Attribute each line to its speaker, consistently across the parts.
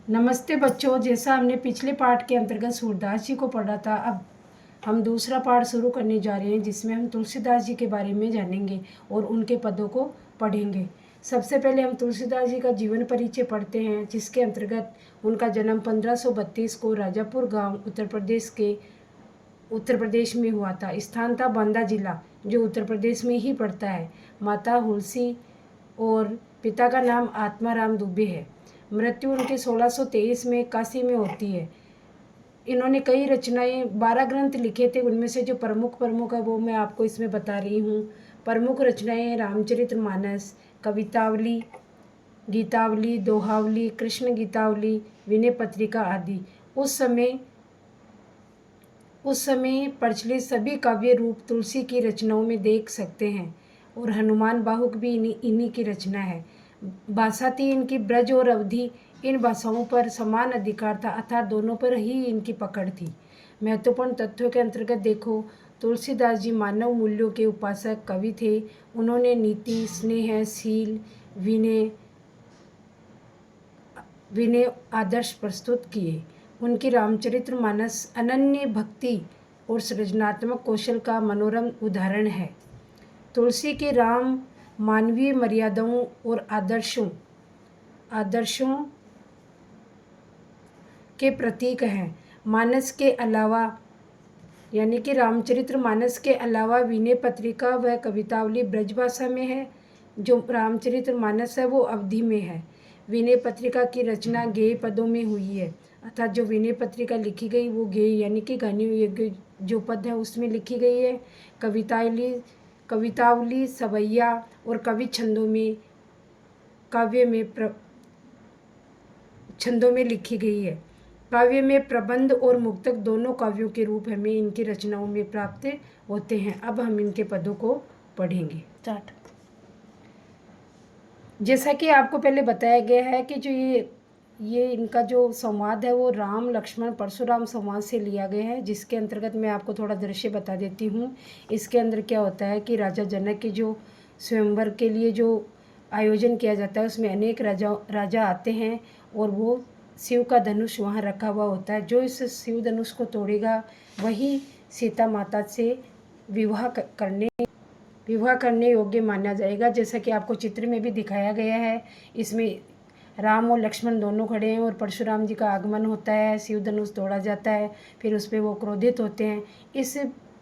Speaker 1: नमस्ते बच्चों, जैसा हमने पिछले पाठ के अंतर्गत सूरदास जी को पढ़ा था, अब हम दूसरा पाठ शुरू करने जा रहे हैं जिसमें हम तुलसीदास जी के बारे में जानेंगे और उनके पदों को पढ़ेंगे। सबसे पहले हम तुलसीदास जी का जीवन परिचय पढ़ते हैं, जिसके अंतर्गत उनका जन्म 1532 को राजापुर गांव उत्तर प्रदेश में हुआ था। स्थान था बांदा जिला, जो उत्तर प्रदेश में ही पड़ता है। माता हुलसी और पिता का नाम आत्माराम दुबे है। मृत्यु उनके 1623 में काशी में होती है। इन्होंने कई रचनाएं 12 ग्रंथ लिखे थे, उनमें से जो प्रमुख है वो मैं आपको इसमें बता रही हूँ। प्रमुख रचनाएं रामचरितमानस, कवितावली, गीतावली, दोहावली, कृष्ण गीतावली, विनय पत्रिका आदि। उस समय प्रचलित सभी काव्य रूप तुलसी की रचनाओं में देख सकते हैं, और हनुमान बाहुक भी इन्हीं की रचना है। भाषा थी इनकी ब्रज और अवधी। इन भाषाओं पर समान अधिकार था, अर्थात दोनों पर ही इनकी पकड़ थी। महत्वपूर्ण तथ्यों के अंतर्गत देखो, तुलसीदास जी मानव मूल्यों के उपासक कवि थे। उन्होंने नीति, स्नेह, शील, विनय आदर्श प्रस्तुत किए। उनकी रामचरितमानस अनन्य भक्ति और सृजनात्मक कौशल का मनोरम उदाहरण है। तुलसी के राम मानवीय मर्यादाओं और आदर्शों के प्रतीक हैं। मानस के अलावा, यानी कि रामचरितमानस के अलावा विनय पत्रिका व कवितावली ब्रजभाषा में है। जो रामचरितमानस है वो अवधी में है। विनय पत्रिका की रचना गेय पदों में हुई है, अर्थात जो विनय पत्रिका लिखी गई वो गेय यानी कि गाने योग्य जो पद है उसमें लिखी गई है। कवितावली सवैया और कवि छंदों में लिखी गई है। काव्य में प्रबंध और मुक्तक दोनों काव्यों के रूप हमें इनकी रचनाओं में प्राप्त होते हैं। अब हम इनके पदों को पढ़ेंगे। स्टार्ट। जैसा कि आपको पहले बताया गया है कि जो ये इनका जो संवाद है वो राम लक्ष्मण परशुराम संवाद से लिया गया है, जिसके अंतर्गत मैं आपको थोड़ा दृश्य बता देती हूँ। इसके अंदर क्या होता है कि राजा जनक के जो स्वयंवर के लिए जो आयोजन किया जाता है उसमें अनेक राजा आते हैं, और वो शिव का धनुष वहाँ रखा हुआ होता है। जो इस शिव धनुष को तोड़ेगा वही सीता माता से विवाह करने योग्य माना जाएगा। जैसा कि आपको चित्र में भी दिखाया गया है, इसमें राम और लक्ष्मण दोनों खड़े हैं और परशुराम जी का आगमन होता है, शिव धनुष तोड़ा जाता है, फिर उस पर वो क्रोधित होते हैं। इस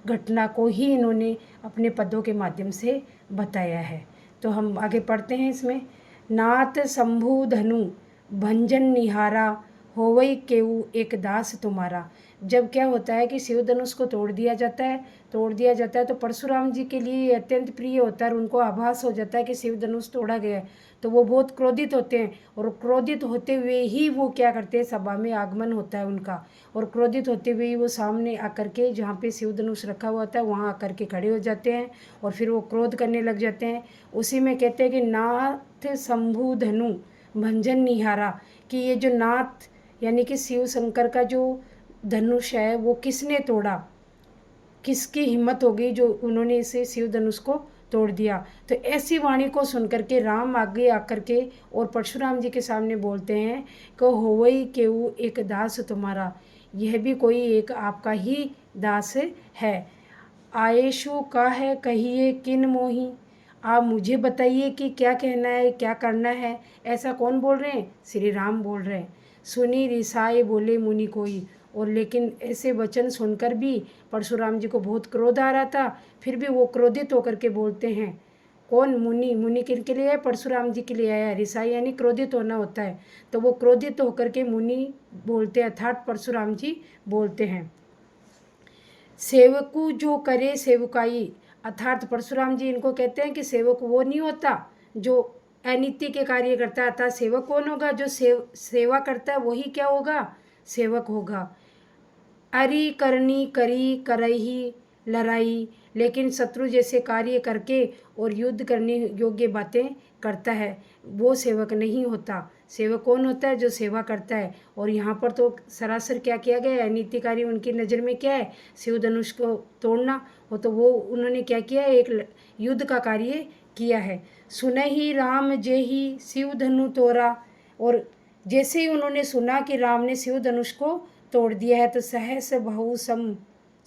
Speaker 1: घटना को ही इन्होंने अपने पदों के माध्यम से बताया है। तो हम आगे पढ़ते हैं इसमें। नाथ शंभु धनु भंजन निहारा, होवई केऊ एक दास तुम्हारा। जब क्या होता है कि शिव धनुष को तोड़ दिया जाता है तो परशुराम जी के लिए ये अत्यंत प्रिय होता है, और उनको आभास हो जाता है कि शिव धनुष तोड़ा गया है। तो वो बहुत क्रोधित होते हैं, और क्रोधित होते हुए ही वो क्या करते हैं, सभा में आगमन होता है उनका, और क्रोधित होते हुए ही वो सामने आकर के जहाँ पे शिव धनुष रखा हुआ होता है वहाँ आकर के खड़े हो जाते हैं, और फिर वो क्रोध करने लग जाते हैं। उसी में कहते हैं कि नाथ शंभु धनु भंजन निहारा, कि ये जो नाथ यानी कि शिव शंकर का जो धनुष है वो किसने तोड़ा, किसकी हिम्मत हो गई जो उन्होंने इसे शिव धनुष को तोड़ दिया। तो ऐसी वाणी को सुनकर के राम आगे आकर के और परशुराम जी के सामने बोलते हैं कि होवई केऊ एक दास तुम्हारा, यह भी कोई एक आपका ही दास है। आयेशु का है कहिए किन मोही, आप मुझे बताइए कि क्या कहना है, क्या करना है। ऐसा कौन बोल रहे हैं? श्री राम बोल रहे हैं। सुनी रिसाए बोले मुनि कोई, और लेकिन ऐसे वचन सुनकर भी परशुराम जी को बहुत क्रोध आ रहा था, फिर भी वो क्रोधित होकर के बोलते हैं। कौन? मुनि किनके लिए है? परशुराम जी के लिए आया। रिसाई यानी क्रोधित होना होता है, तो वो क्रोधित होकर के मुनि बोलते हैं, अर्थात परशुराम जी बोलते हैं। सेवकू जो करे सेवकाई, अर्थात परशुराम जी इनको कहते हैं कि सेवक वो नहीं होता जो अनित्य के कार्य करता है, अर्थात सेवक कौन होगा? जो सेवा करता है वही क्या होगा? सेवक होगा। अरि करनी करी करही लड़ाई, लेकिन शत्रु जैसे कार्य करके और युद्ध करने योग्य बातें करता है वो सेवक नहीं होता। सेवक कौन होता है? जो सेवा करता है। और यहाँ पर तो सरासर क्या किया गया है? अनीतिकारी उनकी नज़र में क्या है? शिव धनुष को तोड़ना हो, तो वो उन्होंने क्या किया है? एक युद्ध का कार्य किया है। सुनहि राम जेहि शिव धनु तोरा, और जैसे ही उन्होंने सुना कि राम ने शिव धनुष को तोड़ दिया है तो सहस बहु सम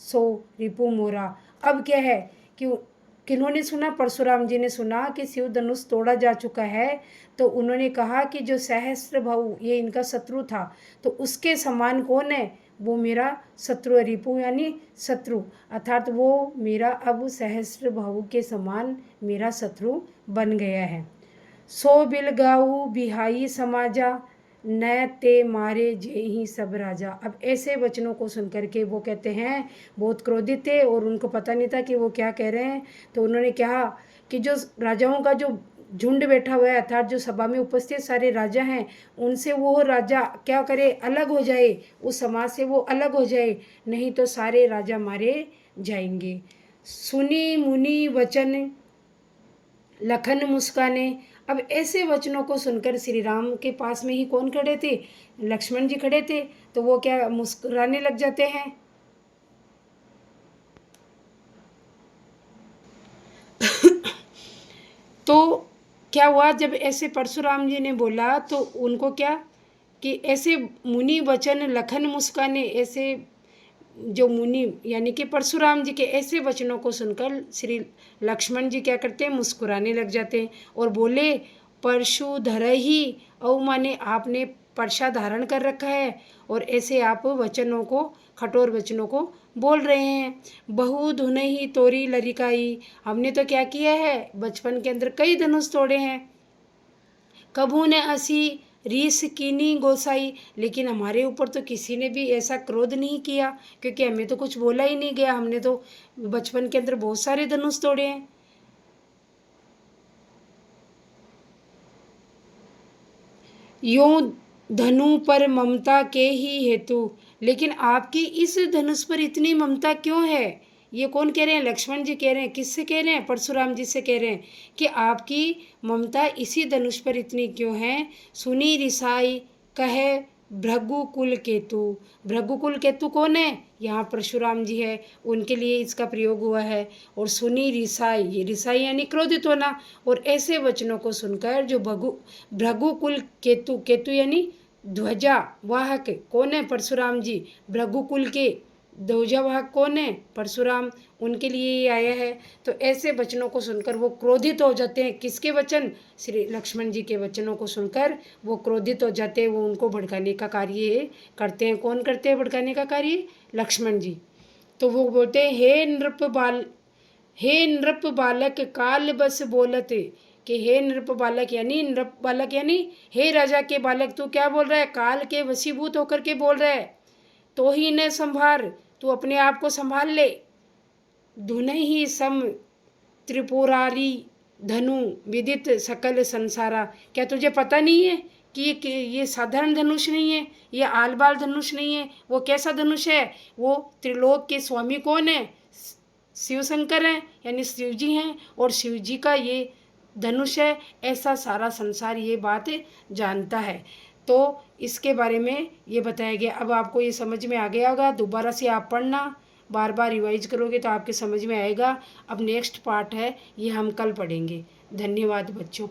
Speaker 1: सो रिपु मोरा। अब क्या है कि किन्होंने सुना, परशुराम जी ने सुना कि शिव धनुष तोड़ा जा चुका है, तो उन्होंने कहा कि जो सहस्त्र बहु ये इनका शत्रु था, तो उसके समान कौन है, वो मेरा शत्रु है। रिपु यानी शत्रु, अर्थात वो मेरा अब सहस्त्र बहु के समान मेरा शत्रु बन गया है। सो बिल गाऊ बिहाई समाजा न ते मारे जे ही सब राजा। अब ऐसे वचनों को सुनकर के वो कहते हैं, बहुत क्रोधित थे और उनको पता नहीं था कि वो क्या कह रहे हैं। तो उन्होंने कहा कि जो राजाओं का जो झुंड बैठा हुआ है, अर्थात जो सभा में उपस्थित सारे राजा हैं, उनसे वो राजा क्या करे, अलग हो जाए, उस समाज से वो अलग हो जाए, नहीं तो सारे राजा मारे जाएंगे। सुनी मुनि वचन लखन मुस्काने। अब ऐसे वचनों को सुनकर श्री राम के पास में ही कौन खड़े थे, लक्ष्मण जी खड़े थे, तो वो क्या मुस्कुराने लग जाते हैं। तो क्या हुआ, जब ऐसे परशुराम जी ने बोला तो उनको क्या कि ऐसे मुनि वचन लखन मुस्काने, ऐसे जो मुनि यानी कि परशुराम जी के ऐसे वचनों को सुनकर श्री लक्ष्मण जी क्या करते हैं, मुस्कुराने लग जाते हैं और बोले, परशुधर ही औ माने आपने परशा धारण कर रखा है और ऐसे आप वचनों को, कठोर वचनों को बोल रहे हैं। बहु धुन ही तोरी लरिकाई, हमने तो क्या किया है, बचपन के अंदर कई धनुष तोड़े हैं। कभू ने असी रीस कीनी गोसाई, लेकिन हमारे ऊपर तो किसी ने भी ऐसा क्रोध नहीं किया, क्योंकि हमें तो कुछ बोला ही नहीं गया, हमने तो बचपन के अंदर बहुत सारे धनुष तोड़े हैं। यों धनु पर ममता के ही हेतु, लेकिन आपकी इस धनुष पर इतनी ममता क्यों है, ये कौन कह रहे हैं, लक्ष्मण जी कह रहे हैं। किससे कह रहे हैं, परशुराम जी से कह रहे हैं कि आपकी ममता इसी धनुष पर इतनी क्यों है। सुनी रिसाई कहे भृगुकुल केतु, भृगुकुल केतु कौन है, यहाँ परशुराम जी है, उनके लिए इसका प्रयोग हुआ है। और सुनी रिसाई, ये रिसाई यानी क्रोधित होना, और ऐसे वचनों को सुनकर जो भृगुकुल केतु, केतु यानी ध्वजा वाहक कौन है, परशुराम जी, भृगुकुल के ध्वजावाहक कौन है, परशुराम, उनके लिए ये आया है। तो ऐसे वचनों को सुनकर वो क्रोधित हो जाते हैं। किसके वचन, श्री लक्ष्मण जी के वचनों को सुनकर वो क्रोधित हो जाते हैं, वो उनको भड़काने का कार्य करते हैं। कौन करते हैं भड़काने का कार्य, लक्ष्मण जी। तो वो बोलते हैं, हे नृप बालक काल बस बोलत, कि हे नृप बालक यानी हे राजा के बालक, तू क्या बोल रहा है, काल के वशीभूत होकर के बोल रहा है, तो ही न संभार, तू अपने आप को संभाल ले। धुन ही सम त्रिपुरारी धनु विदित सकल संसारा, क्या तुझे पता नहीं है कि ये साधारण धनुष नहीं है, ये आल बाल धनुष नहीं है। वो कैसा धनुष है, वो त्रिलोक के स्वामी कौन है, शिव शंकर हैं, यानी शिव जी हैं, और शिव जी का ये धनुष है, ऐसा सारा संसार ये बात जानता है। तो इसके बारे में ये बताया गया। अब आपको ये समझ में आ गया होगा, दोबारा से आप पढ़ना, बार बार रिवाइज करोगे तो आपके समझ में आएगा। अब नेक्स्ट पार्ट है, ये हम कल पढ़ेंगे। धन्यवाद बच्चों।